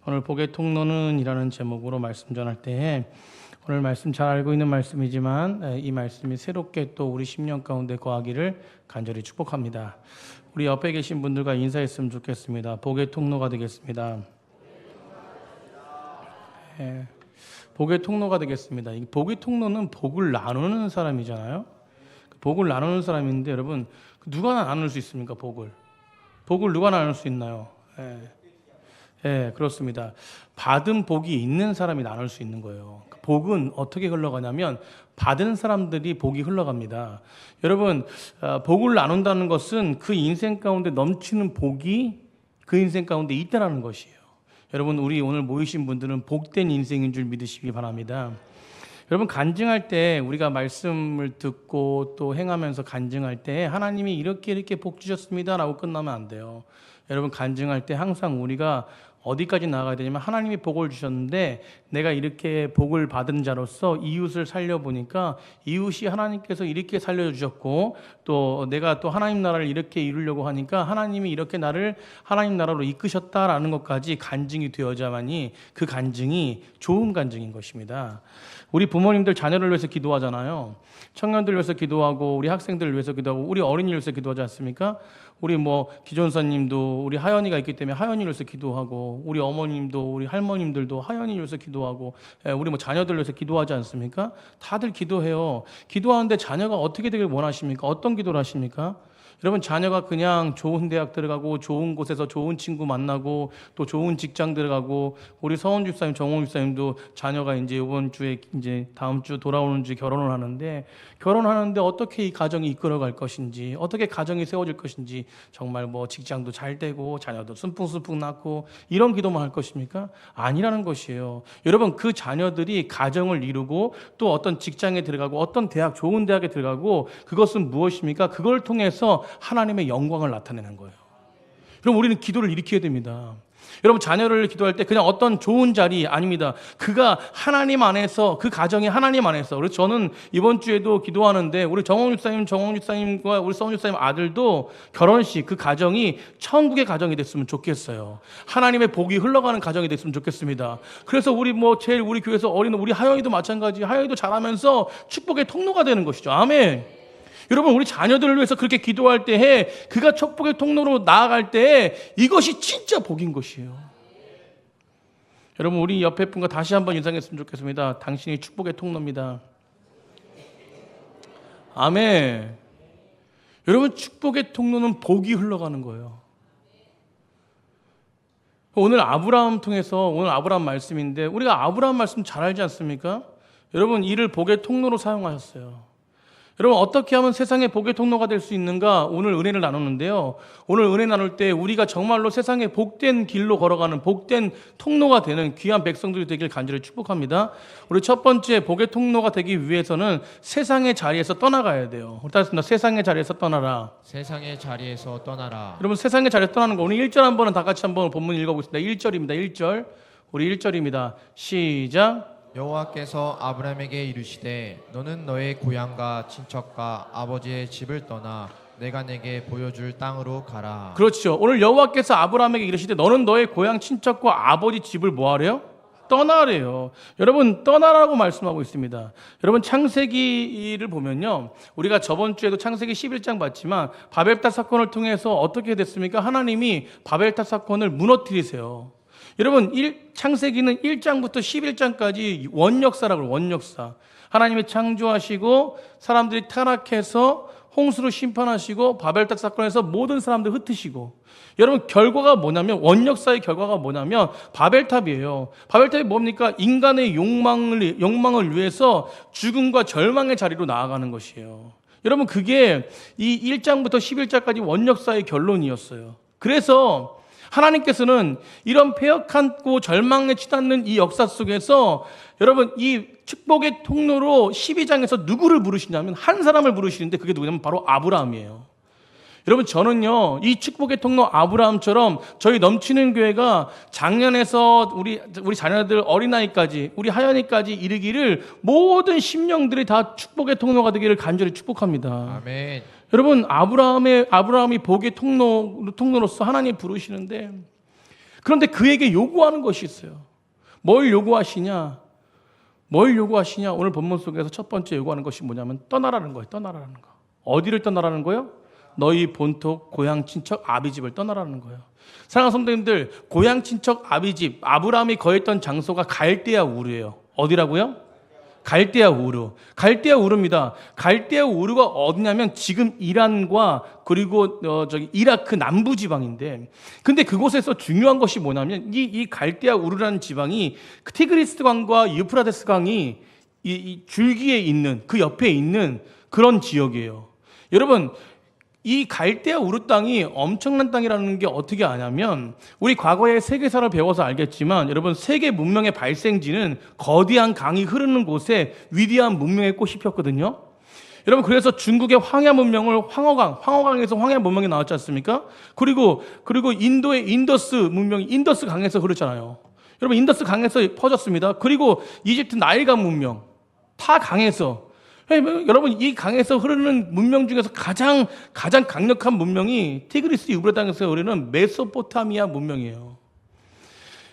오늘 복의 통로는 이라는 제목으로 말씀 전할 때에 오늘 말씀 잘 알고 있는 말씀이지만 이 말씀이 새롭게 또 우리 심령 가운데 거하기를 간절히 축복합니다. 우리 옆에 계신 분들과 인사했으면 좋겠습니다. 복의 통로가 되겠습니다. 복의 통로가 되겠습니다. 이 복의 통로는 복을 나누는 사람이잖아요. 복을 나누는 사람인데 여러분 누가 나눌 수 있습니까? 복을 누가 나눌 수 있나요? 그렇습니다. 받은 복이 있는 사람이 나눌 수 있는 거예요. 복은 어떻게 흘러가냐면 받은 사람들이 복이 흘러갑니다. 여러분 복을 나눈다는 것은 그 인생 가운데 넘치는 복이 그 인생 가운데 있다는 것이에요. 여러분 우리 오늘 모이신 분들은 복된 인생인 줄 믿으시기 바랍니다. 여러분 간증할 때 우리가 말씀을 듣고 또 행하면서 간증할 때 하나님이 이렇게 복 주셨습니다 라고 끝나면 안 돼요. 여러분 간증할 때 항상 우리가 어디까지 나아가야 되냐면 하나님이 복을 주셨는데 내가 이렇게 복을 받은 자로서 이웃을 살려보니까 이웃이 하나님께서 이렇게 살려주셨고 또 내가 또 하나님 나라를 이렇게 이루려고 하니까 하나님이 이렇게 나를 하나님 나라로 이끄셨다라는 것까지 간증이 되어야만이 그 간증이 좋은 간증인 것입니다. 우리 부모님들 자녀를 위해서 기도하잖아요. 청년들 위해서 기도하고 우리 학생들을 위해서 기도하고 우리 어린이를 위해서 기도하지 않습니까? 우리 기존사님도 우리 하연이가 있기 때문에 하연이를 위해서 기도하고 우리 어머님도 우리 할머님들도 하연이를 위해서 기도하고 우리 자녀들을 위해서 기도하지 않습니까? 다들 기도해요. 기도하는데 자녀가 어떻게 되길 원하십니까? 어떤 기도를 하십니까? 여러분 자녀가 그냥 좋은 대학 들어가고 좋은 곳에서 좋은 친구 만나고 또 좋은 직장 들어가고 우리 서원 집사님, 정홍 집사님도 자녀가 이제 이번 주에 이제 다음 주 돌아오는 주에 결혼하는데 어떻게 이 가정이 이끌어갈 것인지 어떻게 가정이 세워질 것인지 정말 직장도 잘 되고 자녀도 순풍순풍 낳고 이런 기도만 할 것입니까? 아니라는 것이에요. 여러분 그 자녀들이 가정을 이루고 또 어떤 직장에 들어가고 어떤 좋은 대학에 들어가고 그것은 무엇입니까? 그걸 통해서 하나님의 영광을 나타내는 거예요. 그럼 우리는 기도를 일으켜야 됩니다. 여러분 자녀를 기도할 때 그냥 어떤 좋은 자리 아닙니다. 그가 하나님 안에서 그 가정이 하나님 안에서 그래서 저는 이번 주에도 기도하는데 우리 정홍 집사님과 우리 서원 집사님 아들도 결혼식 그 가정이 천국의 가정이 됐으면 좋겠어요. 하나님의 복이 흘러가는 가정이 됐으면 좋겠습니다. 그래서 우리 제일 우리 교회에서 어린 우리 하연이도 마찬가지 하연이도 잘하면서 축복의 통로가 되는 것이죠. 아멘. 여러분 우리 자녀들을 위해서 그렇게 기도할 때에 그가 축복의 통로로 나아갈 때에 이것이 진짜 복인 것이에요. 여러분 우리 옆에 분과 다시 한번 인상했으면 좋겠습니다. 당신이 축복의 통로입니다. 아멘. 여러분 축복의 통로는 복이 흘러가는 거예요. 오늘 아브라함 통해서 오늘 아브라함 말씀인데 우리가 아브라함 말씀 잘 알지 않습니까? 여러분 이를 복의 통로로 사용하셨어요. 여러분 어떻게 하면 세상의 복의 통로가 될 수 있는가? 오늘 은혜를 나누는데요. 오늘 은혜 나눌 때 우리가 정말로 세상의 복된 길로 걸어가는 복된 통로가 되는 귀한 백성들이 되길 간절히 축복합니다. 우리 첫 번째 복의 통로가 되기 위해서는 세상의 자리에서 떠나가야 돼요. 우리 따뜻합니다. 세상의 자리에서 떠나라. 세상의 자리에서 떠나라. 여러분 세상의 자리에서 떠나는 거 오늘 1절 한번 다 같이 한번 본문 읽어보겠습니다. 1절입니다. 1절. 우리 1절입니다. 시작. 여호와께서 아브라함에게 이르시되 너는 너의 고향과 친척과 아버지의 집을 떠나 내가 내게 보여줄 땅으로 가라. 그렇죠. 오늘 여호와께서 아브라함에게 이르시되 너는 너의 고향 친척과 아버지 집을 뭐하래요? 떠나래요. 여러분 떠나라고 말씀하고 있습니다. 여러분 창세기를 보면요. 우리가 저번 주에도 창세기 11장 봤지만 바벨탑 사건을 통해서 어떻게 됐습니까? 하나님이 바벨탑 사건을 무너뜨리세요. 여러분 창세기는 1장부터 11장까지 원역사라고 해요. 원역사. 하나님이 창조하시고 사람들이 타락해서 홍수로 심판하시고 바벨탑 사건에서 모든 사람들 흩으시고 여러분 결과가 뭐냐면 원역사의 결과가 뭐냐면 바벨탑이에요. 바벨탑이 뭡니까? 인간의 욕망을 위해서 죽음과 절망의 자리로 나아가는 것이에요. 여러분 그게 이 1장부터 11장까지 원역사의 결론이었어요. 그래서 하나님께서는 이런 폐역하고 절망에 치닫는 이 역사 속에서 여러분 이 축복의 통로로 12장에서 누구를 부르시냐면 한 사람을 부르시는데 그게 누구냐면 바로 아브라함이에요. 여러분 저는요 이 축복의 통로 아브라함처럼 저희 넘치는 교회가 작년에서 우리 자녀들 어린아이까지 우리 하연이까지 이르기를 모든 심령들이 다 축복의 통로가 되기를 간절히 축복합니다. 아멘. 여러분 아브라함이 복의 통로로서 하나님 부르시는데 그런데 그에게 요구하는 것이 있어요. 뭘 요구하시냐? 뭘 요구하시냐? 오늘 본문 속에서 첫 번째 요구하는 것이 뭐냐면 떠나라는 거예요. 떠나라는 거. 어디를 떠나라는 거예요? 너희 본토 고향 친척 아비집을 떠나라는 거예요. 사랑하는 성도님들, 고향 친척 아비집, 아브라함이 거했던 장소가 갈대아 우르예요. 어디라고요? 갈대아 우르. 갈대아 우르입니다. 갈대아 우르가 어디냐면 지금 이란과 그리고 이라크 남부 지방인데, 근데 그곳에서 중요한 것이 뭐냐면 이 갈대아 우르라는 지방이 티그리스 강과 유프라데스 강이 이 줄기에 있는, 그 옆에 있는 그런 지역이에요. 여러분, 이 갈대아 우르 땅이 엄청난 땅이라는 게 어떻게 아냐면, 우리 과거에 세계사를 배워서 알겠지만, 여러분, 세계 문명의 발생지는 거대한 강이 흐르는 곳에 위대한 문명의 꽃이 폈거든요. 여러분, 그래서 중국의 황야 문명을 황허강에서 황야 문명이 나왔지 않습니까? 그리고 인도의 인더스 문명이 인더스 강에서 흐르잖아요. 여러분, 인더스 강에서 퍼졌습니다. 그리고 이집트 나일강 문명, 타 강에서. 여러분, 이 강에서 흐르는 문명 중에서 가장 강력한 문명이 티그리스 유브라데스강에서 흐르는 메소포타미아 문명이에요.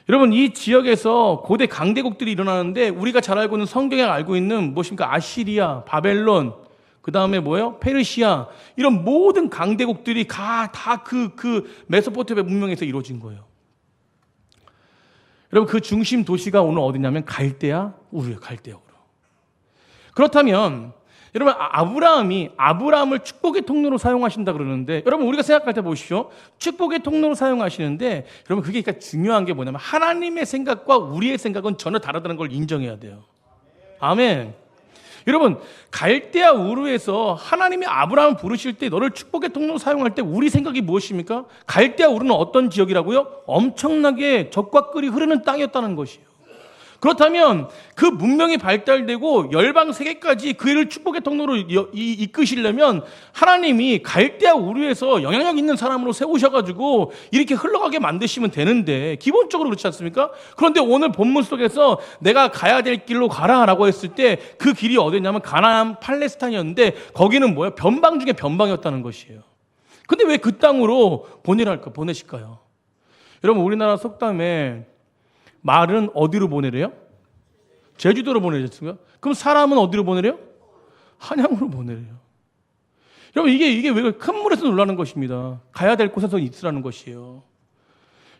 여러분, 이 지역에서 고대 강대국들이 일어나는데, 우리가 잘 알고 있는, 성경에 알고 있는 무엇입니까? 아시리아, 바벨론, 그 다음에 뭐예요? 페르시아, 이런 모든 강대국들이 다 그 메소포타미아 문명에서 이루어진 거예요. 여러분, 그 중심 도시가 오늘 어디냐면 갈대아 우르예요. 갈대아 우르. 그렇다면 여러분, 아브라함을 축복의 통로로 사용하신다 그러는데, 여러분, 우리가 생각할 때 보십시오. 축복의 통로로 사용하시는데, 여러분, 그게 그러니까 중요한 게 뭐냐면 하나님의 생각과 우리의 생각은 전혀 다르다는 걸 인정해야 돼요. 아멘. 여러분, 갈대아 우르에서 하나님이 아브라함을 부르실 때, 너를 축복의 통로로 사용할 때 우리 생각이 무엇입니까? 갈대아 우르는 어떤 지역이라고요? 엄청나게 적과 꿀이 흐르는 땅이었다는 것이에요. 그렇다면 그 문명이 발달되고 열방 세계까지 그 일을 축복의 통로로 이끄시려면 하나님이 갈대아 우르에서 영향력 있는 사람으로 세우셔가지고 이렇게 흘러가게 만드시면 되는데, 기본적으로 그렇지 않습니까? 그런데 오늘 본문 속에서 내가 가야 될 길로 가라라고 했을 때 그 길이 어디냐면 가나안 팔레스타인이었는데, 거기는 뭐예요? 변방 중에 변방이었다는 것이에요. 근데 왜 그 땅으로 보내실까요? 여러분, 우리나라 속담에 말은 어디로 보내래요? 제주도로 보내셨습니까? 그럼 사람은 어디로 보내래요? 한양으로 보내래요. 여러분, 이게 왜 큰 물에서 놀라는 것입니다. 가야 될 곳에서 있으라는 것이에요.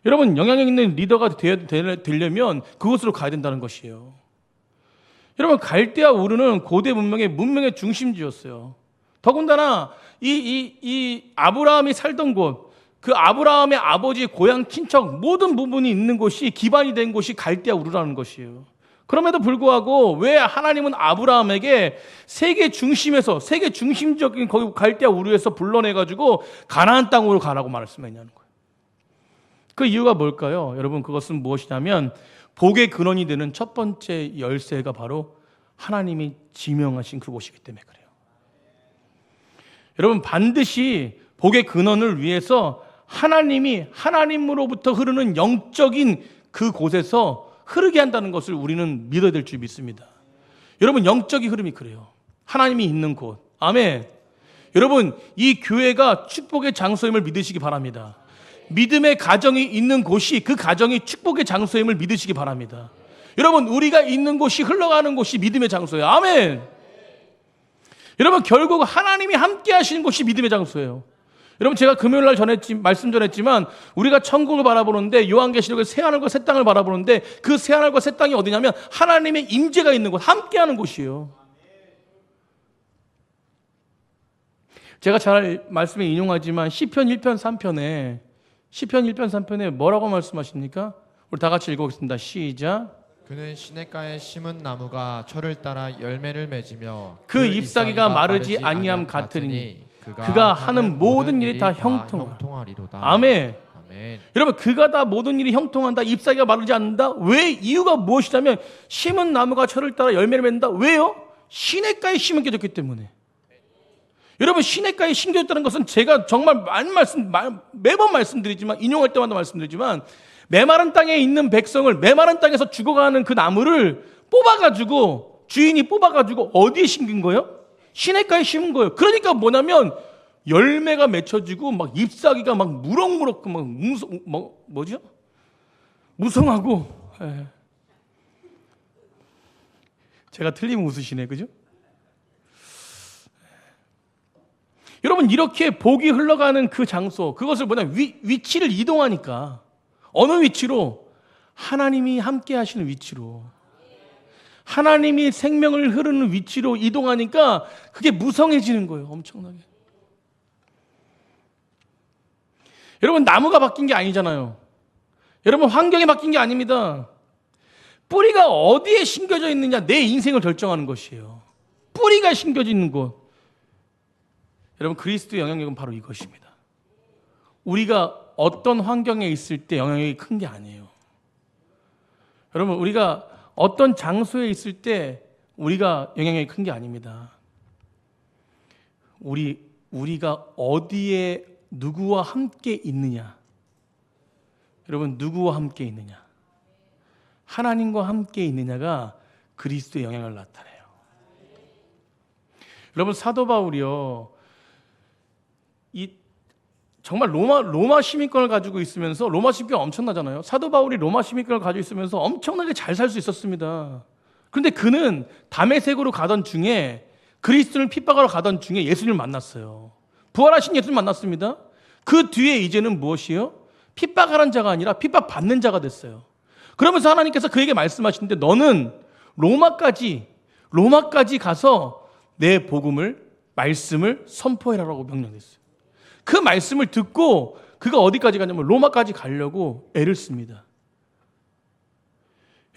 여러분, 영향력 있는 리더가 되려면 그곳으로 가야 된다는 것이에요. 여러분, 갈대아 우르는 고대 문명의 중심지였어요. 더군다나 이 아브라함이 살던 곳, 그 아브라함의 아버지의 고향 친척 모든 부분이 있는 곳이, 기반이 된 곳이 갈대아 우르라는 것이에요. 그럼에도 불구하고 왜 하나님은 아브라함에게 세계 중심적인 거기 갈대아 우르에서 불러내가지고 가나안 땅으로 가라고 말씀했냐는 거예요. 그 이유가 뭘까요? 여러분, 그것은 무엇이냐면 복의 근원이 되는 첫 번째 열쇠가 바로 하나님이 지명하신 그곳이기 때문에 그래요. 여러분, 반드시 복의 근원을 위해서 하나님이 하나님으로부터 흐르는 영적인 그 곳에서 흐르게 한다는 것을 우리는 믿어야 될 줄 믿습니다. 여러분, 영적인 흐름이 그래요. 하나님이 있는 곳. 아멘. 여러분, 이 교회가 축복의 장소임을 믿으시기 바랍니다. 믿음의 가정이 있는 곳이, 그 가정이 축복의 장소임을 믿으시기 바랍니다. 여러분, 우리가 있는 곳이, 흘러가는 곳이 믿음의 장소예요. 아멘. 여러분, 결국 하나님이 함께 하시는 곳이 믿음의 장소예요. 여러분, 제가 금요일 날 말씀 전했지만 우리가 천국을 바라보는데, 요한계시록의 새하늘과 새 땅을 바라보는데, 그 새하늘과 새 땅이 어디냐면 하나님의 임재가 있는 곳, 함께하는 곳이에요. 제가 잘 말씀에 인용하지만 시편 1편 3편에 뭐라고 말씀하십니까? 우리 다 같이 읽어보겠습니다. 시작. 그는 시냇가에 심은 나무가 철을 따라 열매를 맺으며 그 잎사귀가 마르지 아니함 같으니 그가 하는 모든 일이 다 형통하리로다. 아멘. 아멘. 여러분, 그가 다 모든 일이 형통한다. 잎사귀가 마르지 않는다. 왜? 이유가 무엇이냐면 심은 나무가 철을 따라 열매를 맺는다. 왜요? 시냇가에 심겨졌기 때문에. 여러분, 시냇가에 심겨졌다는 것은 제가 정말 매번 말씀드리지만, 인용할 때마다 말씀드리지만, 메마른 땅에 있는 백성을, 메마른 땅에서 죽어가는 그 나무를 주인이 뽑아가지고 어디에 심긴 거예요? 시냇가에 심은 거예요. 그러니까 뭐냐면 열매가 맺혀지고 막 잎사귀가 막 무럭무럭 뭐죠? 무성하고, 예. 제가 틀리면 웃으시네, 그죠? 여러분, 이렇게 복이 흘러가는 그 장소, 그것을 뭐냐, 위치를 이동하니까. 어느 위치로? 하나님이 함께 하시는 위치로. 하나님이 생명을 흐르는 위치로 이동하니까 그게 무성해지는 거예요, 엄청나게. 여러분, 나무가 바뀐 게 아니잖아요. 여러분, 환경이 바뀐 게 아닙니다. 뿌리가 어디에 심겨져 있느냐, 내 인생을 결정하는 것이에요. 뿌리가 심겨져 있는 곳. 여러분, 그리스도의 영향력은 바로 이것입니다. 우리가 어떤 환경에 있을 때 영향력이 큰 게 아니에요. 여러분, 우리가 어떤 장소에 있을 때 우리가 영향력이 큰 게 아닙니다. 우리가 어디에 누구와 함께 있느냐. 여러분, 누구와 함께 있느냐. 하나님과 함께 있느냐가 그리스도의 영향을 나타내요. 여러분, 사도 바울이요, 정말 로마 시민권을 가지고 있으면서, 로마 시민권 엄청나잖아요. 사도 바울이 로마 시민권을 가지고 있으면서 엄청나게 잘 살 수 있었습니다. 그런데 그는 다메섹으로 가던 중에, 그리스도를 핍박하러 가던 중에 예수님을 만났어요. 부활하신 예수님을 만났습니다. 그 뒤에 이제는 무엇이에요? 핍박하는 자가 아니라 핍박받는 자가 됐어요. 그러면서 하나님께서 그에게 말씀하시는데, 너는 로마까지 가서 내 복음을, 말씀을 선포해라라고 명령했어요. 그 말씀을 듣고 그가 어디까지 가냐면 로마까지 가려고 애를 씁니다.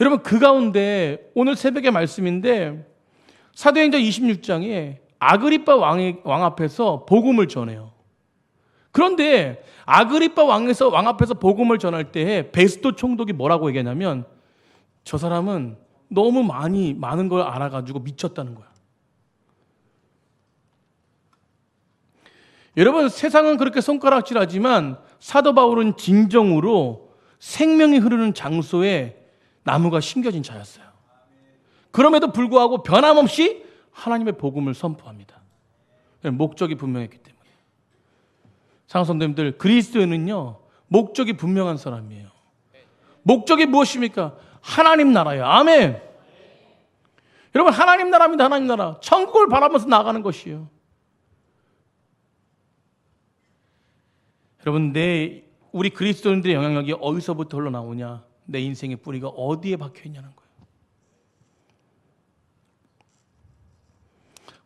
여러분, 그 가운데 오늘 새벽의 말씀인데, 사도행전 26장에 아그리빠 왕 앞에서 복음을 전해요. 그런데 아그리빠 왕 앞에서 복음을 전할 때에 베스도 총독이 뭐라고 얘기하냐면, 저 사람은 너무 많은 걸 알아가지고 미쳤다는 거야. 여러분, 세상은 그렇게 손가락질하지만 사도 바울은 진정으로 생명이 흐르는 장소에 나무가 심겨진 자였어요. 그럼에도 불구하고 변함없이 하나님의 복음을 선포합니다. 목적이 분명했기 때문에. 사랑하는 성도님들, 그리스도인은요, 목적이 분명한 사람이에요. 목적이 무엇입니까? 하나님 나라예요. 아멘. 여러분, 하나님 나라입니다. 하나님 나라. 천국을 바라보면서 나아가는 것이에요. 여러분, 우리 그리스도인들의 영향력이 어디서부터 흘러나오냐? 내 인생의 뿌리가 어디에 박혀 있냐는 거예요.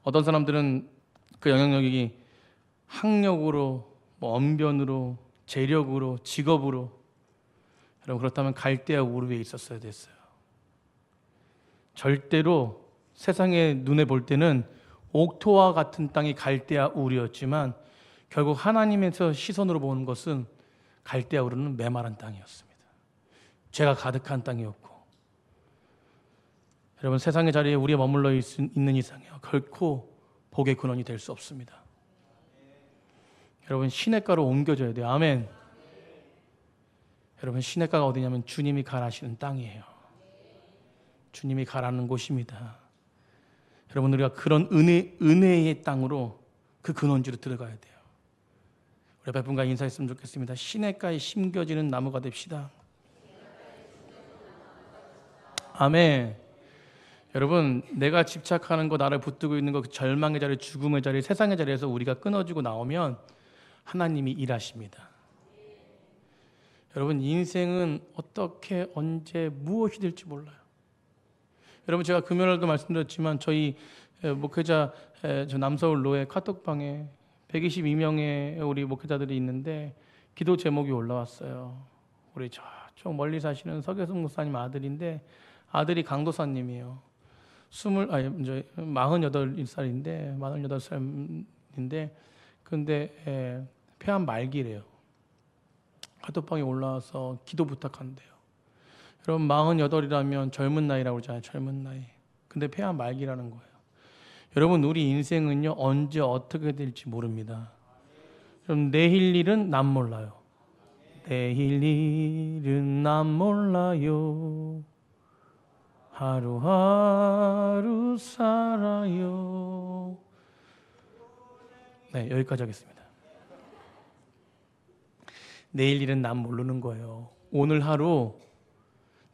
어떤 사람들은 그 영향력이 학력으로, 언변으로, 재력으로, 직업으로, 여러분, 그렇다면 갈대아 우르에 있었어야 됐어요. 절대로 세상의 눈에 볼 때는 옥토와 같은 땅이 갈대아 우르였지만, 결국 하나님에서 시선으로 보는 것은 갈대아 우르는 메마른 땅이었습니다. 죄가 가득한 땅이었고, 여러분, 세상의 자리에 우리가 머물러 있는 이상이요, 결코 복의 근원이 될 수 없습니다. 여러분, 시냇가로 옮겨져야 돼요. 아멘. 여러분, 시냇가가 어디냐면 주님이 가라시는 땅이에요. 주님이 가라는 곳입니다. 여러분, 우리가 그런 은혜의 땅으로, 그 근원지로 들어가야 돼요. 우리 몇 분과 인사했으면 좋겠습니다. 시냇가에 심겨지는 나무가 됩시다. 아멘. 여러분, 내가 집착하는 거, 나를 붙들고 있는 거, 그 절망의 자리, 죽음의 자리, 세상의 자리에서 우리가 끊어지고 나오면 하나님이 일하십니다. 여러분, 인생은 어떻게, 언제, 무엇이 될지 몰라요. 여러분, 제가 금요일도 말씀드렸지만 저희 목회자, 저 남서울 로에 카톡방에 122명의 우리 목회자들이 있는데 기도 제목이 올라왔어요. 우리 저쪽 멀리 사시는 서계성 목사님 아들인데, 아들이 강도사님이에요. 48살인데 근데 폐암 말기래요. 카톡방에 올라와서 기도 부탁한대요. 여러분, 48이라면 젊은 나이라고 그러잖아요. 젊은 나이. 근데 폐암 말기라는 거예요. 여러분, 우리 인생은요, 언제 어떻게 될지 모릅니다. 여러분, 내일 일은 난 몰라요. 내일 일은 난 몰라요. 하루하루 살아요. 네, 여기까지 하겠습니다. 내일 일은 난 모르는 거예요. 오늘 하루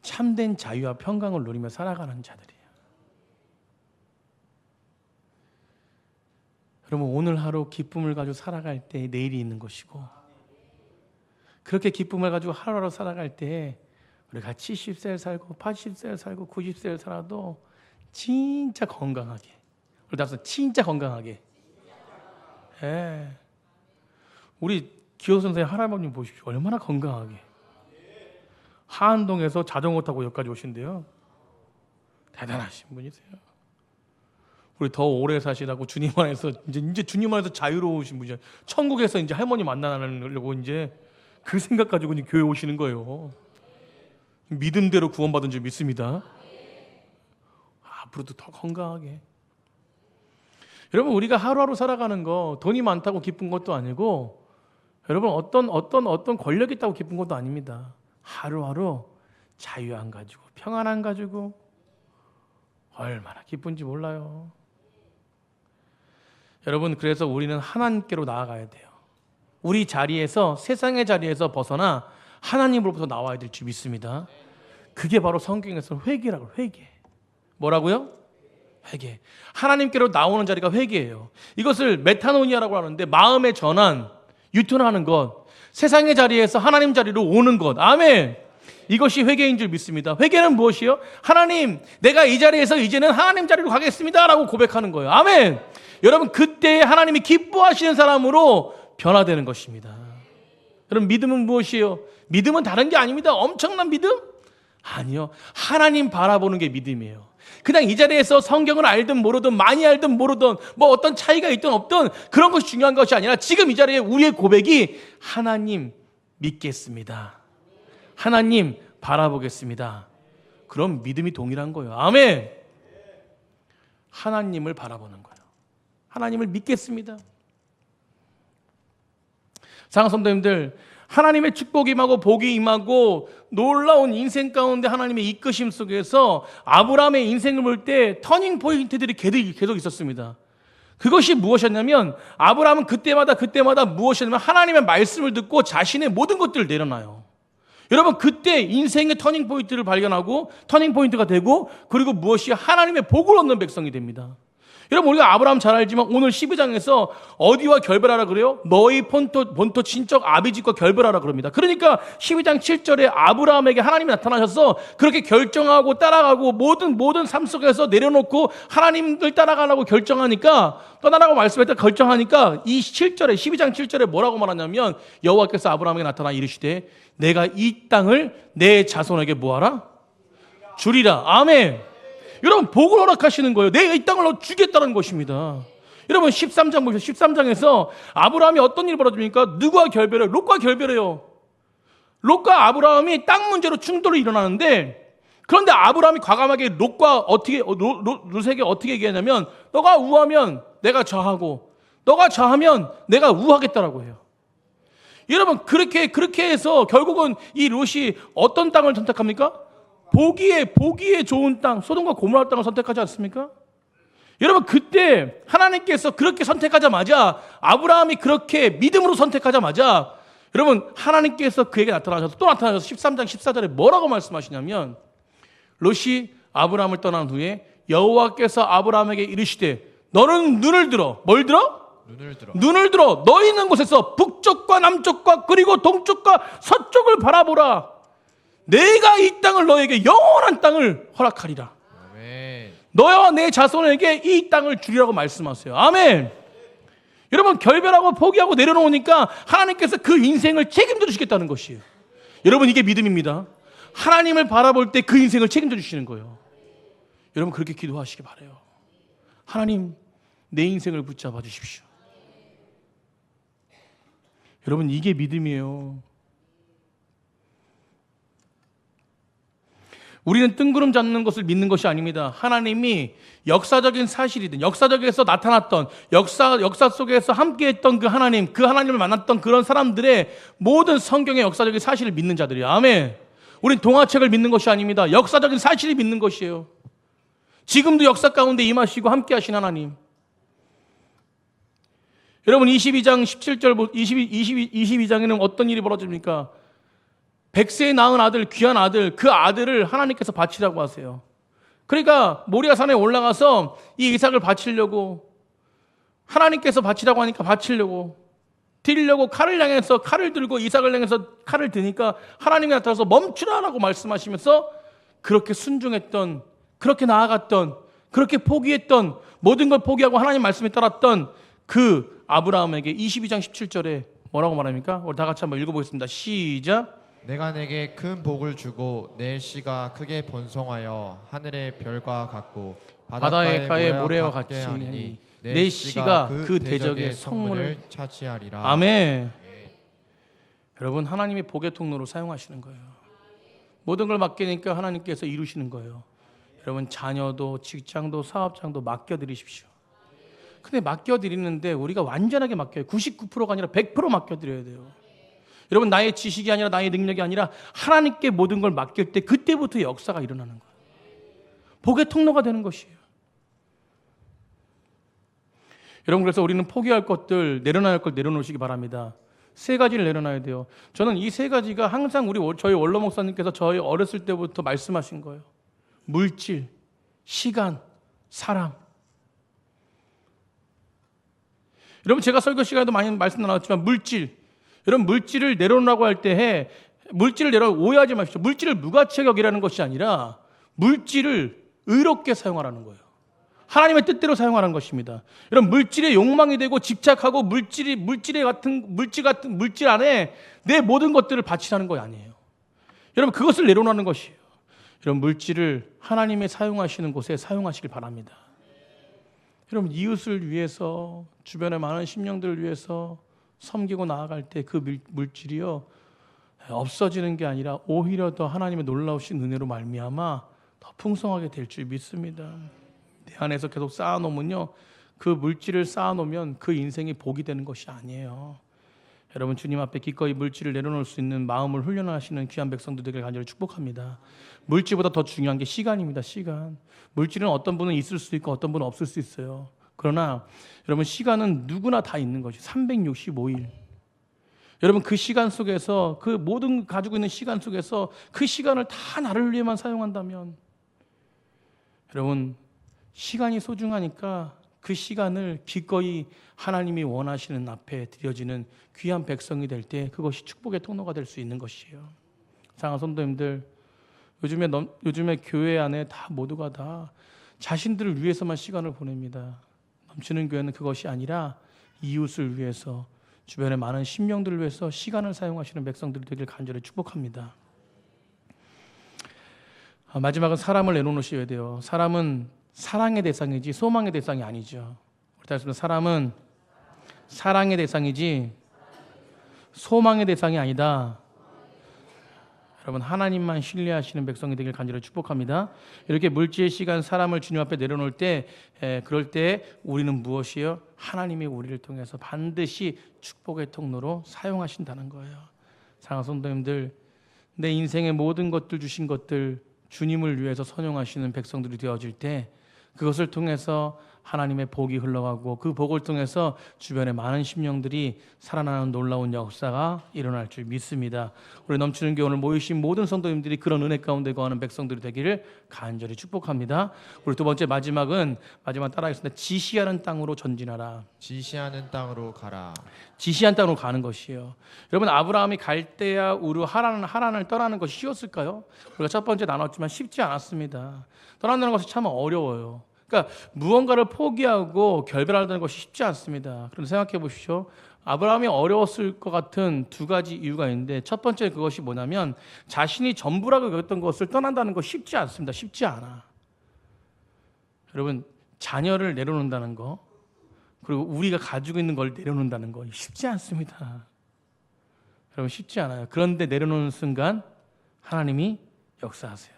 참된 자유와 평강을 누리며 살아가는 자들이에요. 여러분, 오늘 하루 기쁨을 가지고 살아갈 때 내일이 있는 것이고, 그렇게 기쁨을 가지고 하루하루 살아갈 때 우리가 70세 살고 80세 살고 90세 살아도 진짜 건강하게, 우리 다서 진짜 건강하게. 예. 우리 기호 선생님 할아버님 보십시오. 얼마나 건강하게. 하안동에서 자전거 타고 여기까지 오신대요. 대단하신 분이세요. 우리 더 오래 사시라고 주님 안에서 이제 주님 안에서 자유로우신 분이죠. 천국에서 이제 할머니 만나려고 이제 그 생각 가지고 이제 교회 오시는 거예요. 믿음대로 구원받은 줄 믿습니다. 앞으로도 더 건강하게. 여러분, 우리가 하루하루 살아가는 거 돈이 많다고 기쁜 것도 아니고, 여러분 어떤 권력이 있다고 기쁜 것도 아닙니다. 하루하루 자유 안 가지고 평안 안 가지고 얼마나 기쁜지 몰라요. 여러분, 그래서 우리는 하나님께로 나아가야 돼요. 우리 자리에서, 세상의 자리에서 벗어나 하나님으로부터 나와야 될 줄 믿습니다. 그게 바로 성경에서 회개라고. 회개. 뭐라고요? 회개. 하나님께로 나오는 자리가 회개예요. 이것을 메타노니아라고 하는데, 마음의 전환, 유턴하는 것, 세상의 자리에서 하나님 자리로 오는 것. 아멘. 이것이 회개인 줄 믿습니다. 회개는 무엇이요? 하나님, 내가 이 자리에서 이제는 하나님 자리로 가겠습니다 라고 고백하는 거예요. 아멘. 여러분, 그때 하나님이 기뻐하시는 사람으로 변화되는 것입니다. 여러분, 믿음은 무엇이에요? 믿음은 다른 게 아닙니다. 엄청난 믿음? 아니요. 하나님 바라보는 게 믿음이에요. 그냥 이 자리에서 성경을 알든 모르든, 많이 알든 모르든, 뭐 어떤 차이가 있든 없든 그런 것이 중요한 것이 아니라, 지금 이 자리에 우리의 고백이 하나님 믿겠습니다, 하나님 바라보겠습니다. 그럼 믿음이 동일한 거예요. 아멘. 하나님을 바라보는 거예요. 하나님을 믿겠습니다. 사랑하는 성도님들, 하나님의 축복이 임하고 복이 임하고 놀라운 인생 가운데 하나님의 이끄심 속에서 아브라함의 인생을 볼 때 터닝 포인트들이 계속 있었습니다. 그것이 무엇이었냐면, 아브라함은 그때마다 무엇이었냐면 하나님의 말씀을 듣고 자신의 모든 것들을 내려놔요. 여러분, 그때 인생의 터닝 포인트를 발견하고 터닝 포인트가 되고, 그리고 무엇이 하나님의 복을 얻는 백성이 됩니다. 여러분, 우리가 아브라함 잘 알지만 오늘 12장에서 어디와 결별하라 그래요? 너희 본토 친척 아비집과 결별하라 그럽니다. 그러니까 12장 7절에 아브라함에게 하나님이 나타나셔서 그렇게 결정하고 따라가고 모든 삶 속에서 내려놓고 하나님을 따라가라고 결정하니까, 떠나라고 말씀했다 결정하니까, 이 7절에 12장 7절에 뭐라고 말하냐면, 여호와께서 아브라함에게 나타나 이르시되 내가 이 땅을 내 자손에게 뭐하라? 주리라. 아멘. 여러분, 복을 허락하시는 거예요. 내가 이 땅을 주겠다는 것입니다. 여러분, 13장 보세요. 13장에서 아브라함이 어떤 일이 벌어집니까? 누구와 결별해요? 롯과 결별해요. 롯과 아브라함이 땅 문제로 충돌이 일어나는데, 그런데 아브라함이 과감하게 롯에게 어떻게 얘기하냐면, 너가 우하면 내가 저하고, 너가 저하면 내가 우하겠다라고 해요. 여러분, 그렇게 해서 결국은 이 롯이 어떤 땅을 선택합니까? 보기에 좋은 땅, 소돔과 고모라 땅을 선택하지 않습니까? 여러분, 그때 하나님께서 그렇게 선택하자마자, 아브라함이 그렇게 믿음으로 선택하자마자, 여러분, 하나님께서 그에게 나타나셔서 또 나타나셔서 13장 14절에 뭐라고 말씀하시냐면, 롯이 아브라함을 떠난 후에 여호와께서 아브라함에게 이르시되 너는 눈을 들어. 뭘 들어? 눈을 들어. 너희 있는 곳에서 북쪽과 남쪽과 그리고 동쪽과 서쪽을 바라보라. 내가 이 땅을 너에게 영원한 땅을 허락하리라. 아멘. 너와 내 자손에게 이 땅을 주리라고 말씀하세요. 아멘. 여러분, 결별하고 포기하고 내려놓으니까 하나님께서 그 인생을 책임져 주시겠다는 것이에요. 여러분, 이게 믿음입니다. 하나님을 바라볼 때 그 인생을 책임져 주시는 거예요. 여러분, 그렇게 기도하시기 바라요. 하나님, 내 인생을 붙잡아 주십시오. 여러분, 이게 믿음이에요. 우리는 뜬구름 잡는 것을 믿는 것이 아닙니다. 하나님이 역사적인 사실이든, 역사적에서 나타났던, 역사 속에서 함께했던 그 하나님을 만났던 그런 사람들의 모든 성경의 역사적인 사실을 믿는 자들이에요. 아멘. 우린 동화책을 믿는 것이 아닙니다. 역사적인 사실을 믿는 것이에요. 지금도 역사 가운데 임하시고 함께하신 하나님. 여러분, 22장 17절, 22장에는 어떤 일이 벌어집니까? 100세에 낳은 아들, 귀한 아들, 그 아들을 하나님께서 바치라고 하세요. 그러니까 모리아산에 올라가서 이 이삭을 바치려고, 하나님께서 바치라고 하니까 바치려고, 드리려고 칼을 향해서 칼을 들고 이삭을 향해서 칼을 드니까 하나님이 나타나서 멈추라라고 말씀하시면서 그렇게 순종했던, 그렇게 나아갔던, 그렇게 포기했던, 모든 걸 포기하고 하나님 말씀에 따랐던 그 아브라함에게 22장 17절에 뭐라고 말합니까? 우리 다 같이 한번 읽어보겠습니다. 시작. 내가 내게 큰 복을 주고 내 씨가 크게 번성하여 하늘의 별과 같고 바다의 모래와 같이 하니 내 씨가 그 대적의 성문을 차지하리라. 아멘. 여러분, 하나님이 복의 통로로 사용하시는 거예요. 모든 걸 맡기니까 하나님께서 이루시는 거예요. 여러분, 자녀도 직장도 사업장도 맡겨드리십시오. 근데 맡겨드리는데 우리가 완전하게 맡겨요. 99%가 아니라 100% 맡겨드려야 돼요. 여러분, 나의 지식이 아니라 나의 능력이 아니라 하나님께 모든 걸 맡길 때 그때부터 역사가 일어나는 거예요. 복의 통로가 되는 것이에요. 여러분, 그래서 우리는 포기할 것들, 내려놔야 할 걸 내려놓으시기 바랍니다. 3가지를 내려놔야 돼요. 저는 이 3가지가 항상 저희 원로 목사님께서 저희 어렸을 때부터 말씀하신 거예요. 물질, 시간, 사람. 여러분, 제가 설교 시간에도 많이 말씀 나눴지만 여러분, 물질을 내려놓으라고 할 때 물질을 내려놓으라고 오해하지 마십시오. 물질을 무가치하게 여기라는 것이 아니라 물질을 의롭게 사용하라는 거예요. 하나님의 뜻대로 사용하라는 것입니다. 여러분, 물질에 욕망이 되고 집착하고 물질 안에 내 모든 것들을 바치라는 거 아니에요. 여러분, 그것을 내려놓는 것이에요. 여러분, 물질을 하나님의 사용하시는 곳에 사용하시길 바랍니다. 여러분, 이웃을 위해서, 주변의 많은 심령들을 위해서 섬기고 나아갈 때 그 물질이요 없어지는 게 아니라 오히려 더 하나님의 놀라우신 은혜로 말미암아 더 풍성하게 될 줄 믿습니다. 내 안에서 계속 쌓아놓으면요, 그 물질을 쌓아놓으면 그 인생이 복이 되는 것이 아니에요. 여러분, 주님 앞에 기꺼이 물질을 내려놓을 수 있는 마음을 훈련하시는 귀한 백성들 되길 간절히 축복합니다. 물질보다 더 중요한 게 시간입니다. 시간. 물질은 어떤 분은 있을 수 있고 어떤 분은 없을 수 있어요. 그러나 여러분, 시간은 누구나 다 있는 것이 365일. 여러분, 그 시간 속에서, 그 모든 가지고 있는 시간 속에서 그 시간을 다 나를 위해만 사용한다면, 여러분, 시간이 소중하니까 그 시간을 기꺼이 하나님이 원하시는 앞에 드려지는 귀한 백성이 될 때 그것이 축복의 통로가 될 수 있는 것이에요. 사랑하는 성도님들, 요즘에 교회 안에 다 모두가 다 자신들을 위해서만 시간을 보냅니다. 넘치는 교회는 그것이 아니라 이웃을 위해서, 주변의 많은 심령들을 위해서 시간을 사용하시는 백성들이 되길 간절히 축복합니다. 마지막은 사람을 내려놓으셔야 돼요. 사람은 사랑의 대상이지 소망의 대상이 아니죠. 우리 다시 사람은 사랑의 대상이지 소망의 대상이 아니다. 여러분, 하나님만 신뢰하시는 백성이 되길 간절히 축복합니다. 이렇게 물질, 시간, 사람을 주님 앞에 내려놓을 때, 그럴 때 우리는 무엇이요? 하나님이 우리를 통해서 반드시 축복의 통로로 사용하신다는 거예요. 사랑하는 성도님들, 내 인생의 모든 것들, 주신 것들 주님을 위해서 선용하시는 백성들이 되어질 때 그것을 통해서 하나님의 복이 흘러가고 그 복을 통해서 주변의 많은 심령들이 살아나는 놀라운 역사가 일어날 줄 믿습니다. 우리 넘치는 교회 오늘 모이신 모든 성도님들이 그런 은혜 가운데 거하는 백성들이 되기를 간절히 축복합니다. 우리 두 번째 마지막 따라하겠습니다. 지시하는 땅으로 전진하라. 지시하는 땅으로 가라. 지시한 땅으로 가는 것이에요. 여러분, 아브라함이 갈대아 우르 하란을 떠나는 것이 쉬웠을까요? 우리가 첫 번째 나눴지만 쉽지 않았습니다. 떠난다는 것이 참 어려워요. 그러니까 무언가를 포기하고 결별하는 것이 쉽지 않습니다. 그런데 생각해 보십시오. 아브라함이 어려웠을 것 같은 2가지 이유가 있는데, 첫 번째 그것이 뭐냐면 자신이 전부라고 여겼던 것을 떠난다는 거 쉽지 않습니다. 쉽지 않아. 여러분, 자녀를 내려놓는다는 거, 그리고 우리가 가지고 있는 걸 내려놓는다는 거 쉽지 않습니다. 여러분, 쉽지 않아요. 그런데 내려놓는 순간 하나님이 역사하세요.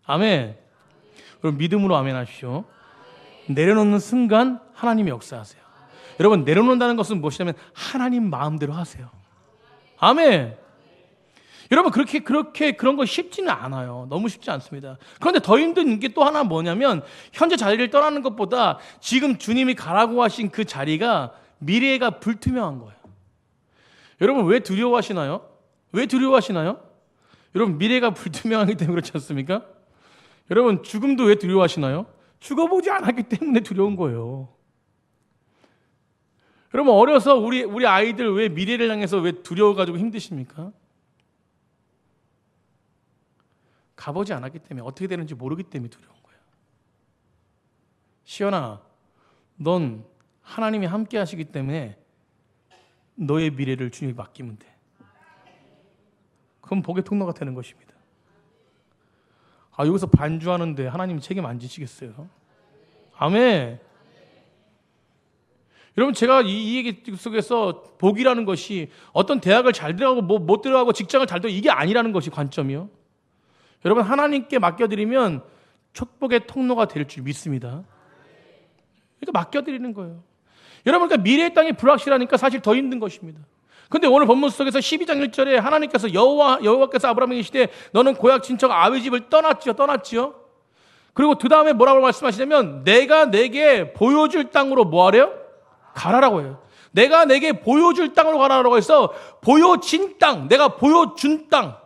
아멘. 여러분, 믿음으로 아멘 하십시오. 내려놓는 순간 하나님이 역사하세요. 여러분, 내려놓는다는 것은 무엇이냐면 하나님 마음대로 하세요. 아멘. 여러분, 그런 거 쉽지는 않아요. 너무 쉽지 않습니다. 그런데 더 힘든 게 또 하나 뭐냐면, 현재 자리를 떠나는 것보다 지금 주님이 가라고 하신 그 자리가 미래가 불투명한 거예요. 여러분, 왜 두려워하시나요? 왜 두려워하시나요? 여러분 미래가 불투명하기 때문에 그렇지 않습니까? 여러분 죽음도 왜 두려워하시나요? 죽어보지 않았기 때문에 두려운 거예요. 여러분 어려서 우리 아이들 왜 미래를 향해서 왜 두려워가지고 힘드십니까? 가보지 않았기 때문에 어떻게 되는지 모르기 때문에 두려운 거예요. 시연아, 넌 하나님이 함께 하시기 때문에 너의 미래를 주님이 맡기면 돼. 그럼 복의 통로가 되는 것입니다. 여기서 반주하는데 하나님 책임 안 지시겠어요? 아멘. 여러분 제가 이 얘기 속에서 복이라는 것이 어떤 대학을 잘 들어가고 못 들어가고 직장을 잘 들어가고 이게 아니라는 것이 관점이요. 여러분 하나님께 맡겨드리면 축복의 통로가 될 줄 믿습니다. 그러니까 맡겨드리는 거예요. 여러분 그러니까 미래의 땅이 불확실하니까 사실 더 힘든 것입니다. 근데 오늘 본문 속에서 12장 1절에 하나님께서 여호와께서 아브라함에게 이르시되 너는 고향 친척 아비 집을 떠났지요. 그리고 그 다음에 뭐라고 말씀하시냐면 내가 내게 보여줄 땅으로 뭐 하래요? 가라라고 해요. 내가 내게 보여줄 땅으로 가라라고 해서 보여진 땅, 내가 보여준 땅,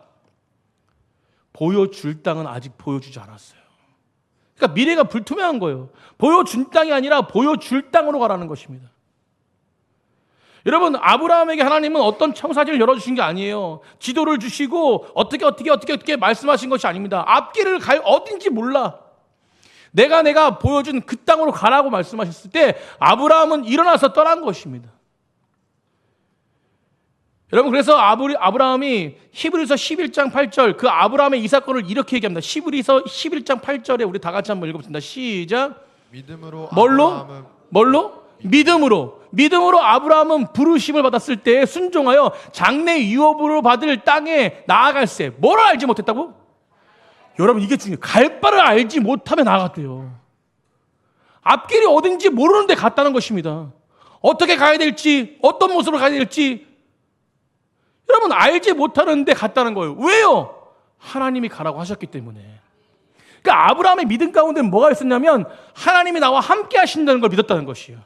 보여줄 땅은 아직 보여주지 않았어요. 그러니까 미래가 불투명한 거예요. 보여준 땅이 아니라 보여줄 땅으로 가라는 것입니다. 여러분 아브라함에게 하나님은 어떤 청사진을 열어주신 게 아니에요. 지도를 주시고 어떻게 말씀하신 것이 아닙니다. 앞길을 어딘지 몰라. 내가 보여준 그 땅으로 가라고 말씀하셨을 때 아브라함은 일어나서 떠난 것입니다. 여러분 그래서 아브라함이 히브리서 11장 8절 그 아브라함의 이 사건을 이렇게 얘기합니다. 히브리서 11장 8절에 우리 다 같이 한번 읽어보겠습니다. 시작. 믿음으로 뭘로? 믿음으로 아브라함은 부르심을 받았을 때 순종하여 장래 유업으로 받을 땅에 나아갈새. 뭐를 알지 못했다고? 여러분 이게 중요해요. 갈 바를 알지 못하며 나아갔대요. 앞길이 어딘지 모르는데 갔다는 것입니다. 어떻게 가야 될지, 어떤 모습으로 가야 될지 여러분 알지 못하는데 갔다는 거예요. 왜요? 하나님이 가라고 하셨기 때문에. 그러니까 아브라함의 믿음 가운데 뭐가 있었냐면 하나님이 나와 함께 하신다는 걸 믿었다는 것이에요.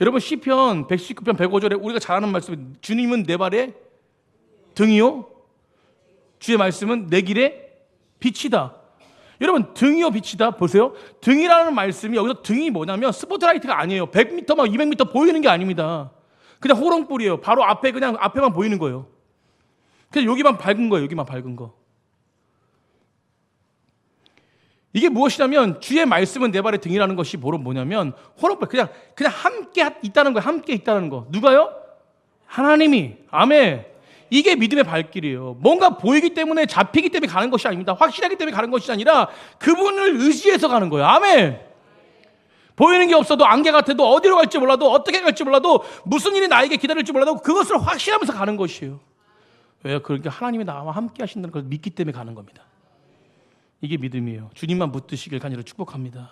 여러분 시편 119편 105절에 우리가 잘 아는 말씀이 주님은 내 발의 등이요 주의 말씀은 내 길의 빛이다. 여러분 등이요 빛이다 보세요. 등이라는 말씀이 여기서 등이 뭐냐면 스포트라이트가 아니에요. 100m 막 200m 보이는 게 아닙니다. 그냥 호롱불이에요. 바로 앞에 그냥 앞에만 보이는 거예요. 그냥 여기만 밝은 거예요. 여기만 밝은 거. 이게 무엇이냐면 주의 말씀은 내 발의 등이라는 것이 뭐냐면 호롱불 그냥 함께 있다는 거예요. 함께 있다는 거. 누가요? 하나님이. 아멘. 이게 믿음의 발길이에요. 뭔가 보이기 때문에 잡히기 때문에 가는 것이 아닙니다. 확실하기 때문에 가는 것이 아니라 그분을 의지해서 가는 거예요. 아멘. 보이는 게 없어도 안개 같아도 어디로 갈지 몰라도 어떻게 갈지 몰라도 무슨 일이 나에게 기다릴지 몰라도 그것을 확신하면서 가는 것이에요. 왜요? 그러니까 하나님이 나와 함께 하신다는 걸 믿기 때문에 가는 겁니다. 이게 믿음이에요. 주님만 붙드시길 간절히 축복합니다.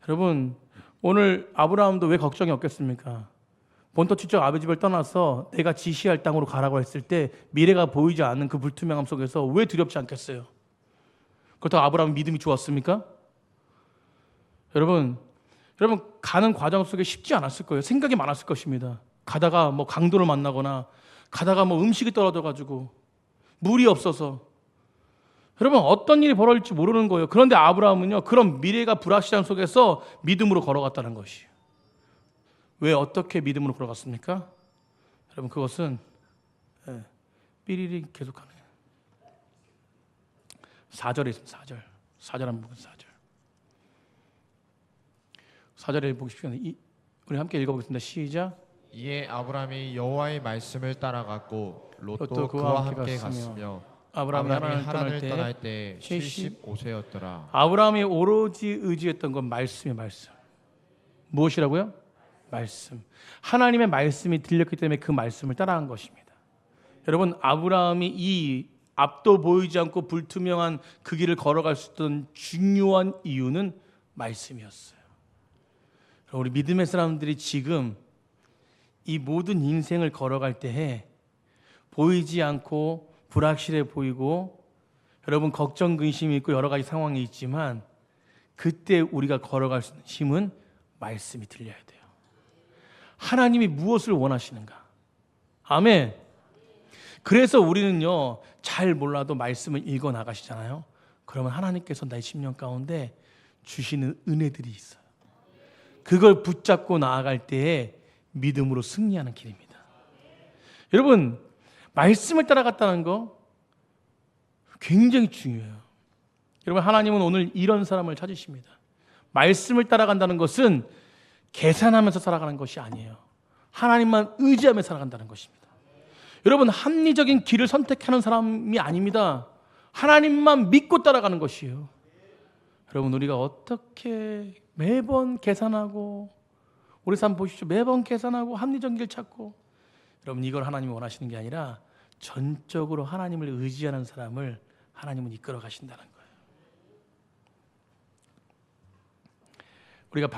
여러분 오늘 아브라함도 왜 걱정이 없겠습니까? 본토 친척 아비 집을 떠나서 내가 지시할 땅으로 가라고 했을 때 미래가 보이지 않는 그 불투명함 속에서 왜 두렵지 않겠어요? 그렇다고 아브라함 믿음이 좋았습니까? 여러분 가는 과정 속에 쉽지 않았을 거예요. 생각이 많았을 것입니다. 가다가 뭐 강도를 만나거나 가다가 뭐 음식이 떨어져가지고 물이 없어서 여러분 어떤 일이 벌어질지 모르는 거예요. 그런데 아브라함은요 그런 미래가 불확실한 속에서 믿음으로 걸어갔다는 것이에요. 왜 어떻게 믿음으로 걸어갔습니까? 여러분 그것은 삐리리 계속하네요. 4절에 있습니다. 4절 한번 보겠습니다. 4절에 보십시오. 우리 함께 읽어보겠습니다. 시작. 이에 아브라함이 여호와의 말씀을 따라갔고 롯도 그와 함께 갔으며 아브라함이 하란을 떠날 때 75세였더라. 아브라함이 오로지 의지했던 건 말씀이에요. 말씀. 무엇이라고요? 말씀. 하나님의 말씀이 들렸기 때문에 그 말씀을 따라간 것입니다. 여러분 아브라함이 이 앞도 보이지 않고 불투명한 그 길을 걸어갈 수 있던 중요한 이유는 말씀이었어요. 우리 믿음의 사람들이 지금 이 모든 인생을 걸어갈 때에 보이지 않고 불확실해 보이고 여러분 걱정 근심이 있고 여러 가지 상황이 있지만 그때 우리가 걸어갈 수 있는 힘은 말씀이 들려야 돼요. 하나님이 무엇을 원하시는가? 아멘. 그래서 우리는요, 잘 몰라도 말씀을 읽어 나가시잖아요. 그러면 하나님께서 나의 심령 가운데 주시는 은혜들이 있어요. 그걸 붙잡고 나아갈 때에 믿음으로 승리하는 길입니다. 여러분, 말씀을 따라갔다는 거 굉장히 중요해요. 여러분, 하나님은 오늘 이런 사람을 찾으십니다. 말씀을 따라간다는 것은 계산하면서 살아가는 것이 아니에요. 하나님만 의지하며 살아간다는 것입니다. 여러분, 합리적인 길을 선택하는 사람이 아닙니다. 하나님만 믿고 따라가는 것이에요. 여러분, 우리가 어떻게 매번 계산하고, 우리 삶 보십시오. 매번 계산하고 합리적인 길 찾고, 여러분, 이걸 하나님이 원하시는 게 아니라 전적으로 하나님을 의지하는 사람을 하나님은 이끌어 가신다는 거예요. 우리가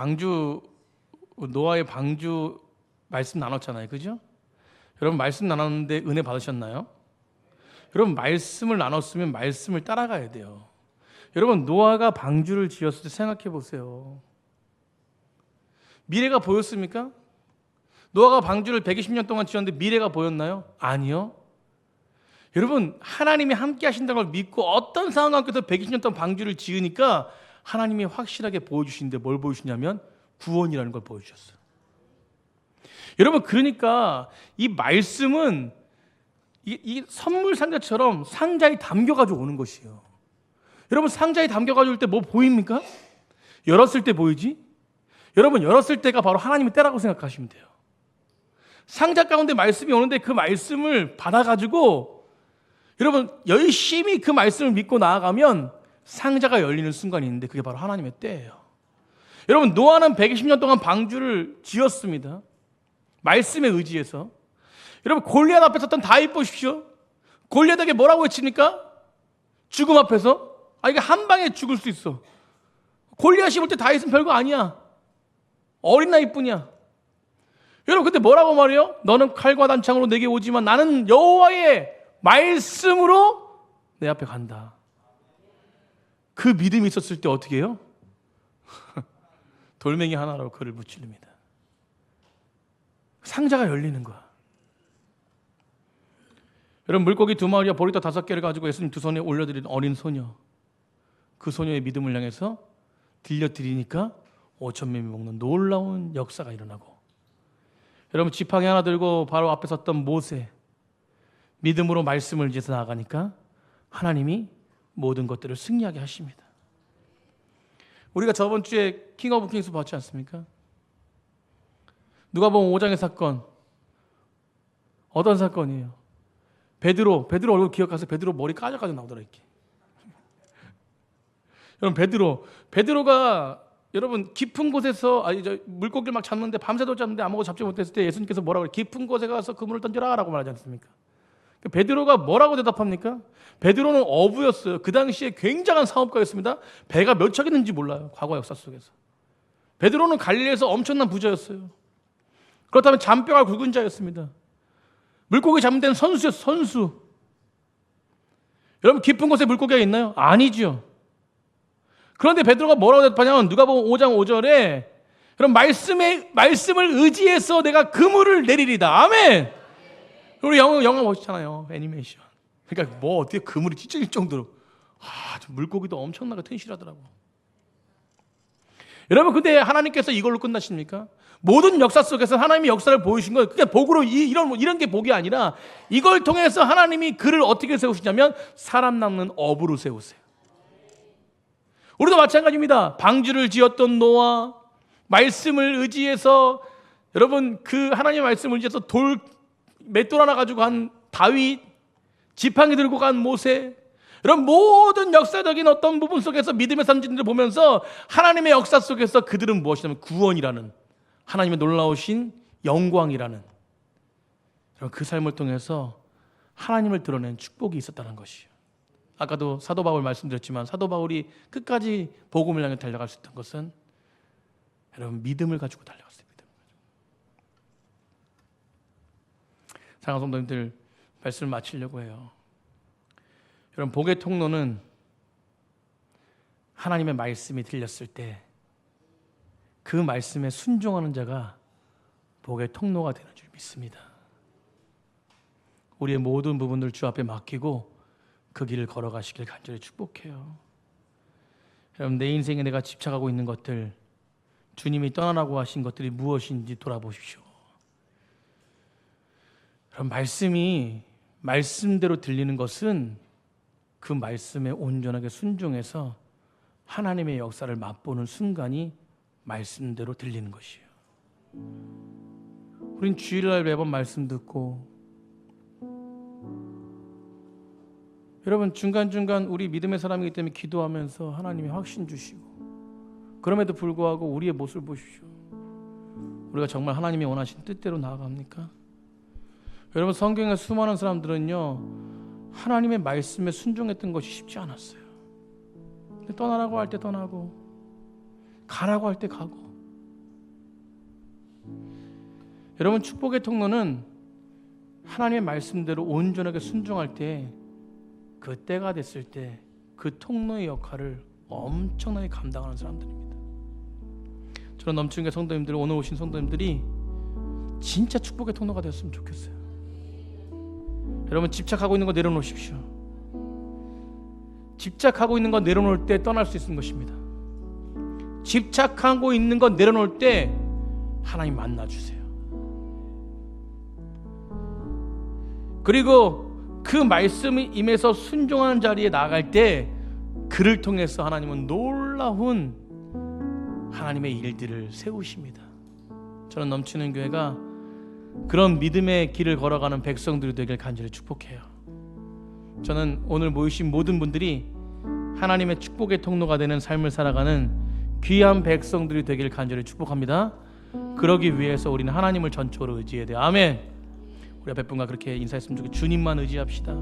노아의 방주 말씀 나눴잖아요. 그죠? 여러분, 말씀 나눴는데 은혜 받으셨나요? 여러분, 말씀을 나눴으면 말씀을 따라가야 돼요. 여러분, 노아가 방주를 지었을 때 생각해 보세요. 미래가 보였습니까? 노아가 방주를 120년 동안 지었는데 미래가 보였나요? 아니요. 여러분, 하나님이 함께 하신다는 걸 믿고 어떤 상황 가운데서 120년 동안 방주를 지으니까 하나님이 확실하게 보여주시는데 뭘 보여주시냐면 구원이라는 걸 보여주셨어요. 여러분, 그러니까 이 말씀은 이 선물 상자처럼 상자에 담겨가지고 오는 것이에요. 여러분, 상자에 담겨가지고 올 때 뭐 보입니까? 열었을 때 보이지? 여러분, 열었을 때가 바로 하나님의 때라고 생각하시면 돼요. 상자 가운데 말씀이 오는데 그 말씀을 받아가지고 여러분, 열심히 그 말씀을 믿고 나아가면 상자가 열리는 순간이 있는데 그게 바로 하나님의 때예요. 여러분, 노아는 120년 동안 방주를 지었습니다. 말씀에 의지해서. 여러분, 골리앗 앞에 섰던 다윗 보십시오. 골리앗에게 뭐라고 외칩니까? 죽음 앞에서. 이게 한 방에 죽을 수 있어. 골리앗이 볼 때 다윗은 별거 아니야. 어린 나이뿐이야. 여러분, 근데 뭐라고 말해요? 너는 칼과 단창으로 내게 오지만 나는 여호와의 말씀으로 내 앞에 간다. 그 믿음이 있었을 때 어떻게 해요? 돌멩이 하나로 그를 무찌릅니다. 상자가 열리는 거야. 여러분, 물고기 2마리와 보리떡 5개를 가지고 예수님 두 손에 올려드린 어린 소녀, 그 소녀의 믿음을 향해서 들려드리니까 5,000명이 먹는 놀라운 역사가 일어나고, 여러분, 지팡이 하나 들고 바로 앞에 섰던 모세, 믿음으로 말씀을 의지해서 나아가니까 하나님이 모든 것들을 승리하게 하십니다. 우리가 저번 주에 킹 오브 킹스 봤지 않습니까? 누가복음 5장의 사건, 어떤 사건이에요? 베드로 얼굴 기억하세요? 베드로 머리 까져가지고 나오더라 이렇게. 여러분, 베드로가 여러분 깊은 곳에서 물고기를 막 잡는데 밤새도 잡는데 아무것도 잡지 못했을 때 예수님께서 뭐라고 그래요? 깊은 곳에 가서 그물을 던져라라고 말하지 않습니까? 베드로가 뭐라고 대답합니까? 베드로는 어부였어요. 그 당시에 굉장한 사업가였습니다. 배가 몇 척 있는지 몰라요. 과거 역사 속에서. 베드로는 갈릴리에서 엄청난 부자였어요. 그렇다면 잔뼈가 굵은 자였습니다. 물고기 잡는 데는 선수였어요. 선수. 여러분, 깊은 곳에 물고기가 있나요? 아니죠. 그런데 베드로가 뭐라고 대답하냐면 누가복음 5장 5절에 그럼 말씀을 의지해서 내가 그물을 내리리다. 아멘. 우리 영화 멋있잖아요. 애니메이션. 그러니까 뭐 어떻게 그물이 찢어질 정도로 물고기도 엄청나게 튼실하더라고. 여러분, 근데 하나님께서 이걸로 끝나십니까? 모든 역사 속에서 하나님이 역사를 보여주신 거예요. 그게 복으로 이런 게 복이 아니라 이걸 통해서 하나님이 그를 어떻게 세우시냐면 사람 낳는 어부로 세우세요. 우리도 마찬가지입니다. 방주를 지었던 노아, 말씀을 의지해서 여러분 그 하나님의 말씀을 의지해서 맷돌 하나 가지고 간 다윗, 지팡이 들고 간 모세, 이런 모든 역사적인 어떤 부분 속에서 믿음의 선진들을 보면서 하나님의 역사 속에서 그들은 무엇이냐면 구원이라는 하나님의 놀라우신 영광이라는 그 삶을 통해서 하나님을 드러낸 축복이 있었다는 것이에요. 아까도 사도 바울 말씀드렸지만 사도 바울이 끝까지 복음을 향해 달려갈 수 있던 것은 여러분 믿음을 가지고 달려갔습니다. 사랑하는 성도님들, 말씀을 마치려고 해요. 여러분, 복의 통로는 하나님의 말씀이 들렸을 때 그 말씀에 순종하는 자가 복의 통로가 되는 줄 믿습니다. 우리의 모든 부분들 주 앞에 맡기고 그 길을 걸어가시길 간절히 축복해요. 여러분, 내 인생에 내가 집착하고 있는 것들, 주님이 떠나라고 하신 것들이 무엇인지 돌아보십시오. 그럼 말씀이 말씀대로 들리는 것은 그 말씀에 온전하게 순종해서 하나님의 역사를 맛보는 순간이 말씀대로 들리는 것이에요. 우린 주일날 매번 말씀 듣고, 여러분 중간중간 우리 믿음의 사람이기 때문에 기도하면서 하나님이 확신 주시고, 그럼에도 불구하고 우리의 모습을 보십시오. 우리가 정말 하나님이 원하신 뜻대로 나아갑니까? 여러분, 성경의 수많은 사람들은요, 하나님의 말씀에 순종했던 것이 쉽지 않았어요. 근데 떠나라고 할 때 떠나고, 가라고 할 때 가고. 여러분, 축복의 통로는 하나님의 말씀대로 온전하게 순종할 때, 그 때가 됐을 때 그 통로의 역할을 엄청나게 감당하는 사람들입니다. 저는 넘치는 성도님들, 오늘 오신 성도님들이 진짜 축복의 통로가 되었으면 좋겠어요. 여러분, 집착하고 있는 거 내려놓으십시오. 집착하고 있는 거 내려놓을 때 떠날 수 있는 것입니다. 집착하고 있는 거 내려놓을 때 하나님 만나주세요. 그리고 그 말씀이 임해서 순종하는 자리에 나아갈 때 그를 통해서 하나님은 놀라운 하나님의 일들을 세우십니다. 저는 넘치는 교회가 그런 믿음의 길을 걸어가는 백성들이 되길 간절히 축복해요. 저는 오늘 모이신 모든 분들이 하나님의 축복의 통로가 되는 삶을 살아가는 귀한 백성들이 되길 간절히 축복합니다. 그러기 위해서 우리는 하나님을 전적으로 의지해야 돼요. 아멘. 우리 앞에 분과 그렇게 인사했으면 좋겠어요. 주님만 의지합시다.